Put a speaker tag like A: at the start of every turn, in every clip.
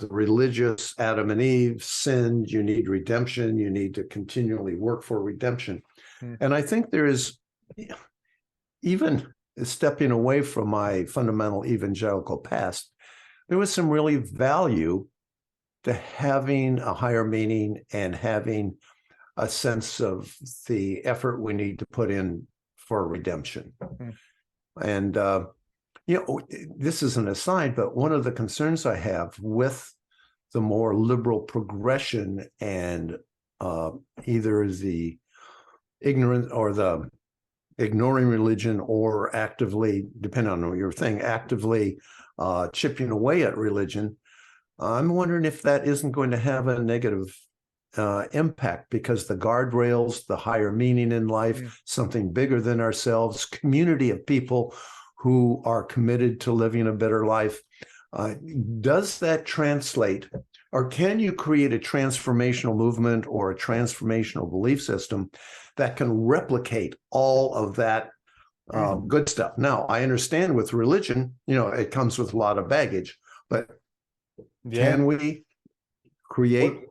A: the religious Adam and Eve sinned, you need redemption, you need to continually work for redemption. And I think there is, even stepping away from my fundamental evangelical past, there was some really value to having a higher meaning and having a sense of the effort we need to put in for redemption. And, this is an aside, but one of the concerns I have with the more liberal progression and either the ignorant or the ignoring religion or actively, depending on your thing, actively chipping away at religion, I'm wondering if that isn't going to have a negative impact, because the guardrails, the higher meaning in life, something bigger than ourselves, community of people who are committed to living a better life, does that translate, or can you create a transformational movement or a transformational belief system that can replicate all of that good stuff? Now, I understand with religion, it comes with a lot of baggage, but can we create?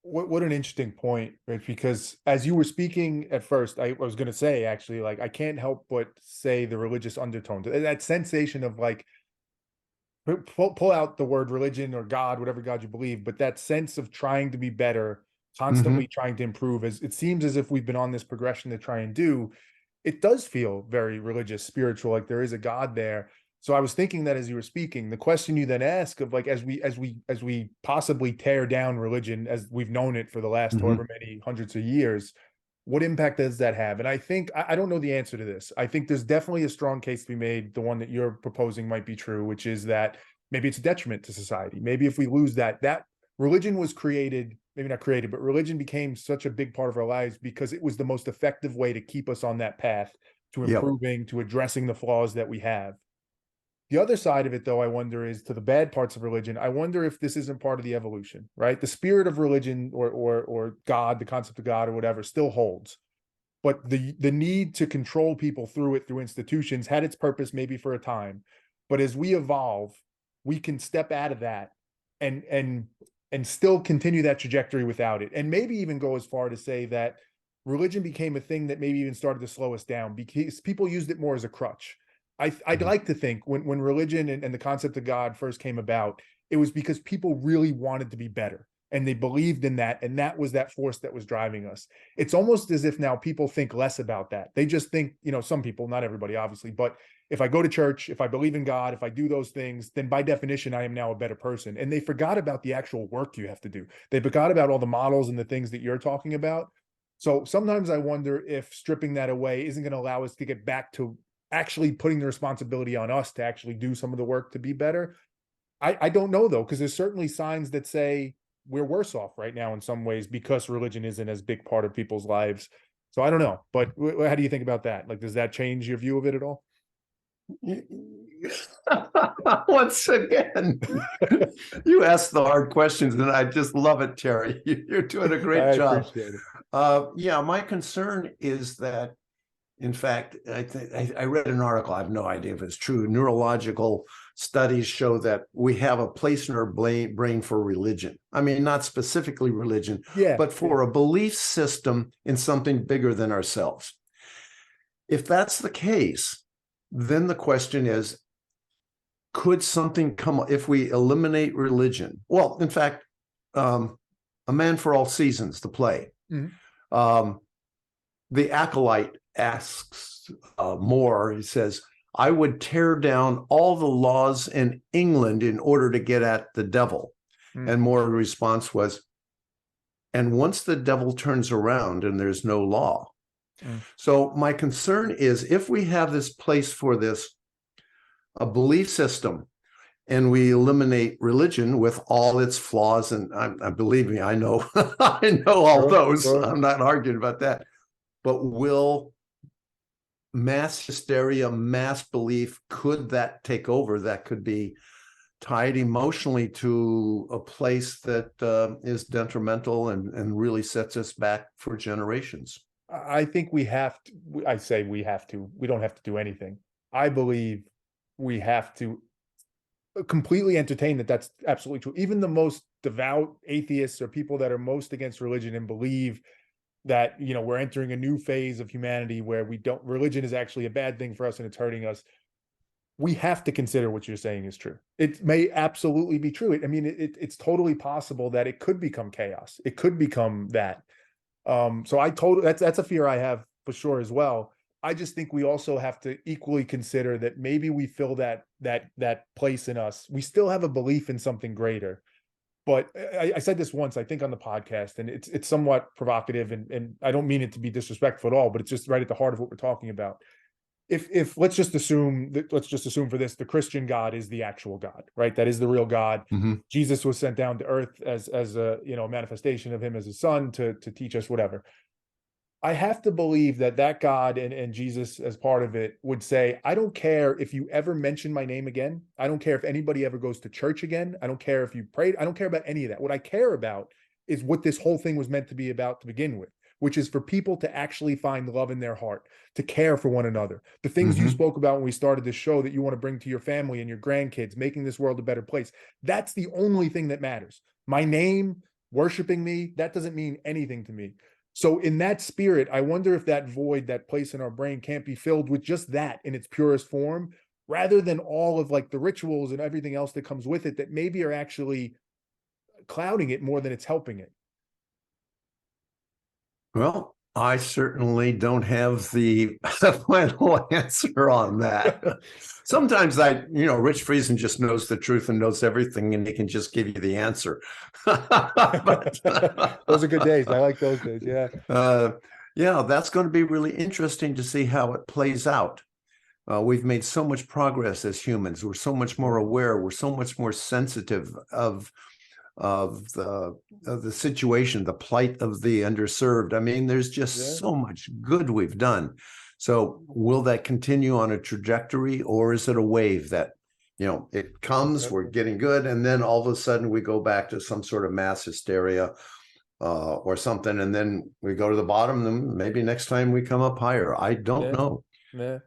B: What an interesting point, Rich, because as you were speaking at first, I was going to say, actually, like, I can't help but say the religious undertone, that sensation of like, pull out the word religion or God, whatever God you believe, but that sense of trying to be better, constantly trying to improve, as it seems as if we've been on this progression to try and do, it does feel very religious, spiritual, like there is a God there. So I was thinking that as you were speaking, the question you then ask of like, as we possibly tear down religion as we've known it for the last however many hundreds of years, what impact does that have? And I think, I don't know the answer to this. I think there's definitely a strong case to be made. The one that you're proposing might be true, which is that maybe it's a detriment to society. Maybe if we lose that religion was created, maybe not created, but religion became such a big part of our lives because it was the most effective way to keep us on that path to improving, to addressing the flaws that we have. The other side of it, though, I wonder, is to the bad parts of religion. I wonder if this isn't part of the evolution, right? The spirit of religion or God, the concept of God or whatever, still holds. But the need to control people through institutions had its purpose maybe for a time. But as we evolve, we can step out of that and still continue that trajectory without it. And maybe even go as far to say that religion became a thing that maybe even started to slow us down because people used it more as a crutch. I'd like to think when religion and the concept of God first came about, it was because people really wanted to be better and they believed in that. And that was that force that was driving us. It's almost as if now people think less about that. They just think, some people, not everybody, obviously, but if I go to church, if I believe in God, if I do those things, then by definition, I am now a better person. And they forgot about the actual work you have to do. They forgot about all the models and the things that you're talking about. So sometimes I wonder if stripping that away isn't going to allow us to get back to actually putting the responsibility on us to actually do some of the work to be better. I don't know, though, because there's certainly signs that say we're worse off right now in some ways because religion isn't as big part of people's lives. So I don't know. But how do you think about that? Like, does that change your view of it at all?
A: Once again, you ask the hard questions, and I just love it, Terry. You're doing a great job.
B: Appreciate it.
A: My concern is that, in fact, I read an article, I have no idea if it's true, neurological studies show that we have a place in our brain for religion. I mean, not specifically religion, but for a belief system in something bigger than ourselves. If that's the case, then the question is, could something come if we eliminate religion? Well, in fact, A Man for All Seasons, the play, the acolyte asks Moore, he says, I would tear down all the laws in England in order to get at the devil. And Moore's response was, and once the devil turns around and there's no law. So my concern is, if we have this place for this, a belief system, and we eliminate religion with all its flaws, and believe me, I know, I know all those. I'm not arguing about that. But will mass hysteria, mass belief, could that take over? That could be tied emotionally to a place that is detrimental and really sets us back for generations.
B: I think we have to. I say we have to. We don't have to do anything. I believe we have to completely entertain that that's absolutely true. Even the most devout atheists or people that are most against religion and believe that, you know, we're entering a new phase of humanity where religion is actually a bad thing for us and it's hurting us. We have to consider what you're saying is true. It may absolutely be true. I mean, it's totally possible that it could become chaos. It could become that. So that's a fear I have for sure as well. I just think we also have to equally consider that maybe we fill that place in us. We still have a belief in something greater. But I said this once, I think, on the podcast, and it's somewhat provocative, and I don't mean it to be disrespectful at all, but it's just right at the heart of what we're talking about. If let's just assume for this, the Christian God is the actual God, right? That is the real God. Jesus was sent down to earth as a, you know, manifestation of him as a son to teach us whatever. I have to believe that God and Jesus as part of it would say, I don't care if you ever mention my name again. I don't care if anybody ever goes to church again. I don't care if you prayed. I don't care about any of that. What I care about is what this whole thing was meant to be about to begin with, which is for people to actually find love in their heart, to care for one another. The things you spoke about when we started this show that you want to bring to your family and your grandkids, making this world a better place. That's the only thing that matters. My name, worshiping me, that doesn't mean anything to me. So in that spirit, I wonder if that void, that place in our brain can't be filled with just that in its purest form, rather than all of like the rituals and everything else that comes with it that maybe are actually clouding it more than it's helping it.
A: Well, I certainly don't have the final answer on that. Sometimes Rich Friesen just knows the truth and knows everything, and he can just give you the answer. But,
B: those are good days. I like those days. Yeah.
A: Yeah, that's going to be really interesting to see how it plays out. We've made so much progress as humans. We're so much more aware. We're so much more sensitive of the situation, the plight of the underserved. I mean, there's just so much good we've done. So will that continue on a trajectory, or is it a wave that, you know, it comes, we're getting good, and then all of a sudden we go back to some sort of mass hysteria or something, and then we go to the bottom, and maybe next time we come up higher. I don't know.
B: Yeah.